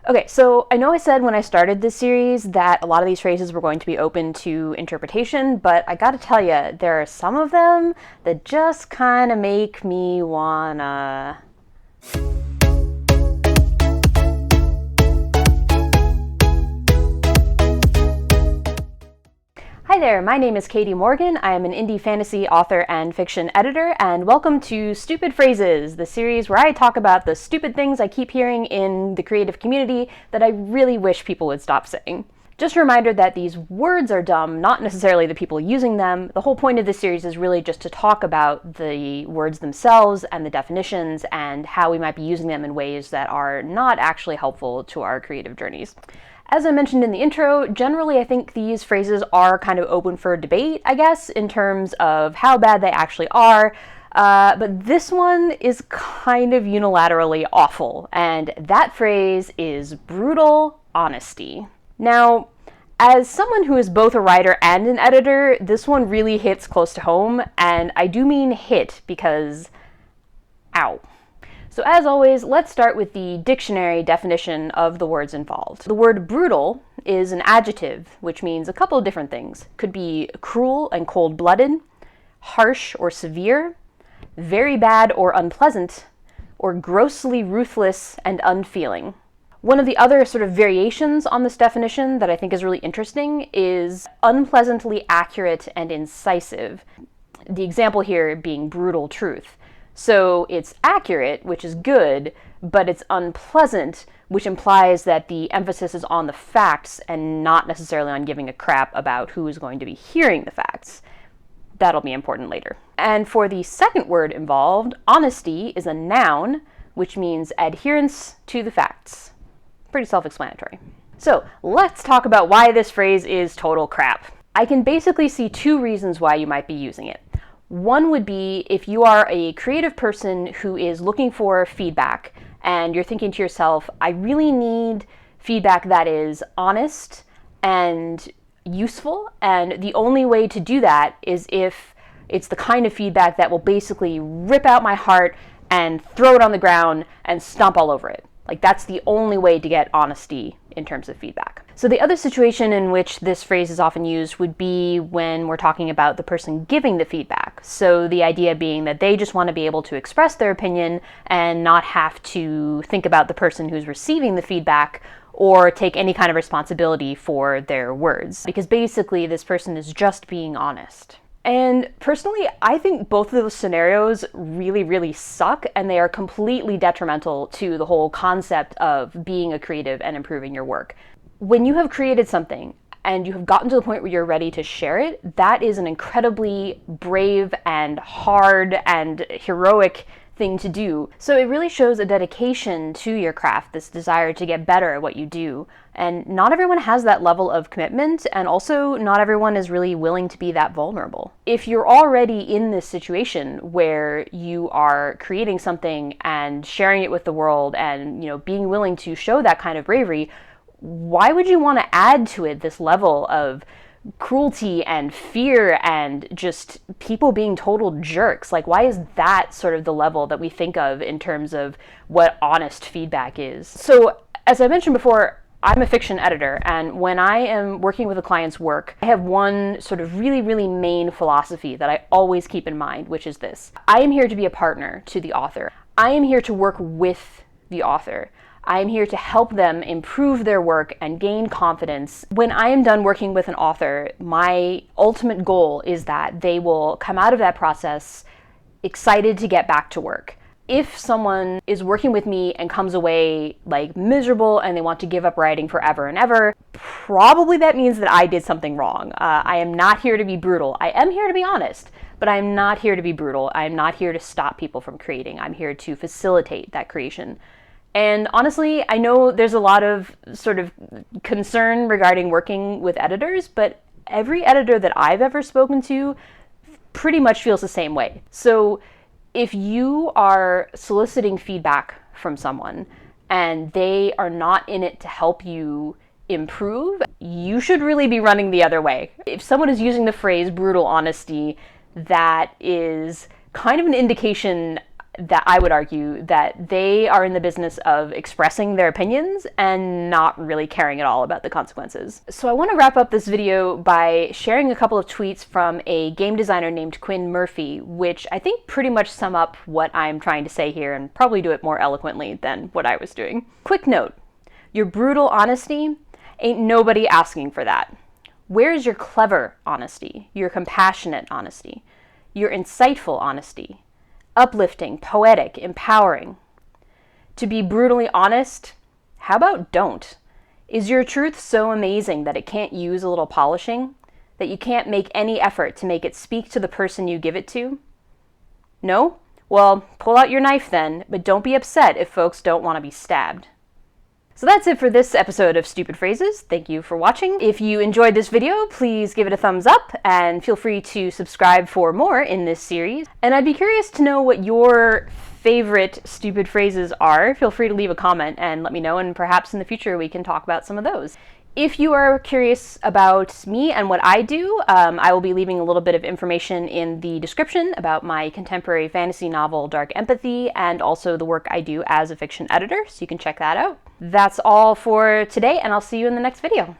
Okay, so I know I said when I started this series that a lot of these phrases were going to be open to interpretation, but I gotta tell you, there are some of them that just kind of make me wanna... Hi there, my name is Katie Morgan. I am an indie fantasy author and fiction editor, and welcome to Stupid Phrases, the series where I talk about the stupid things I keep hearing in the creative community that I really wish people would stop saying. Just a reminder that these words are dumb, not necessarily the people using them. The whole point of this series is really just to talk about the words themselves and the definitions and how we might be using them in ways that are not actually helpful to our creative journeys. As I mentioned in the intro, generally I think these phrases are kind of open for debate, I guess, in terms of how bad they actually are. But this one is kind of unilaterally awful, and that phrase is brutal honesty. Now, as someone who is both a writer and an editor, this one really hits close to home, and I do mean hit because, ow. So as always, let's start with the dictionary definition of the words involved. The word brutal is an adjective, which means a couple of different things. Could be cruel and cold-blooded, harsh or severe, very bad or unpleasant, or grossly ruthless and unfeeling. One of the other sort of variations on this definition that I think is really interesting is unpleasantly accurate and incisive. The example here being brutal truth. So it's accurate, which is good, but it's unpleasant, which implies that the emphasis is on the facts and not necessarily on giving a crap about who is going to be hearing the facts. That'll be important later. And for the second word involved, honesty is a noun, which means adherence to the facts. Pretty self-explanatory. So let's talk about why this phrase is total crap. I can basically see two reasons why you might be using it. One would be if you are a creative person who is looking for feedback and you're thinking to yourself, I really need feedback that is honest and useful, and the only way to do that is if it's the kind of feedback that will basically rip out my heart and throw it on the ground and stomp all over it. Like, that's the only way to get honesty in terms of feedback. So the other situation in which this phrase is often used would be when we're talking about the person giving the feedback. So the idea being that they just want to be able to express their opinion and not have to think about the person who's receiving the feedback or take any kind of responsibility for their words. Because basically this person is just being honest. And personally, I think both of those scenarios really, really suck, and they are completely detrimental to the whole concept of being a creative and improving your work. When you have created something and you have gotten to the point where you're ready to share it, that is an incredibly brave and hard and heroic thing to do. So it really shows a dedication to your craft, this desire to get better at what you do. And not everyone has that level of commitment, and also not everyone is really willing to be that vulnerable. If you're already in this situation where you are creating something and sharing it with the world and, being willing to show that kind of bravery, why would you want to add to it this level of cruelty and fear and just people being total jerks? Like, why is that sort of the level that we think of in terms of what honest feedback is? So, as I mentioned before, I'm a fiction editor, and when I am working with a client's work, I have one sort of really, really main philosophy that I always keep in mind, which is this. I am here to be a partner to the author. I am here to work with the author. I am here to help them improve their work and gain confidence. When I am done working with an author, my ultimate goal is that they will come out of that process excited to get back to work. If someone is working with me and comes away miserable and they want to give up writing forever and ever, probably that means that I did something wrong. I am not here to be brutal. I am here to be honest, but I'm not here to be brutal. I'm not here to stop people from creating. I'm here to facilitate that creation. And honestly, I know there's a lot of sort of concern regarding working with editors, but every editor that I've ever spoken to pretty much feels the same way. So if you are soliciting feedback from someone and they are not in it to help you improve, you should really be running the other way. If someone is using the phrase brutal honesty, that is kind of an indication that I would argue that they are in the business of expressing their opinions and not really caring at all about the consequences. So I want to wrap up this video by sharing a couple of tweets from a game designer named Quinn Murphy, which I think pretty much sum up what I'm trying to say here and probably do it more eloquently than what I was doing. Quick note, your brutal honesty, ain't nobody asking for that. Where's your clever honesty, your compassionate honesty, your insightful honesty? Uplifting, poetic, empowering. To be brutally honest, how about don't? Is your truth so amazing that it can't use a little polishing? That you can't make any effort to make it speak to the person you give it to? No? Well, pull out your knife then, but don't be upset if folks don't want to be stabbed. So that's it for this episode of Stupid Phrases. Thank you for watching. If you enjoyed this video, please give it a thumbs up and feel free to subscribe for more in this series. And I'd be curious to know what your favorite stupid phrases are. Feel free to leave a comment and let me know, and perhaps in the future we can talk about some of those. If you are curious about me and what I do, I will be leaving a little bit of information in the description about my contemporary fantasy novel, Dark Empathy, and also the work I do as a fiction editor, so you can check that out. That's all for today, and I'll see you in the next video.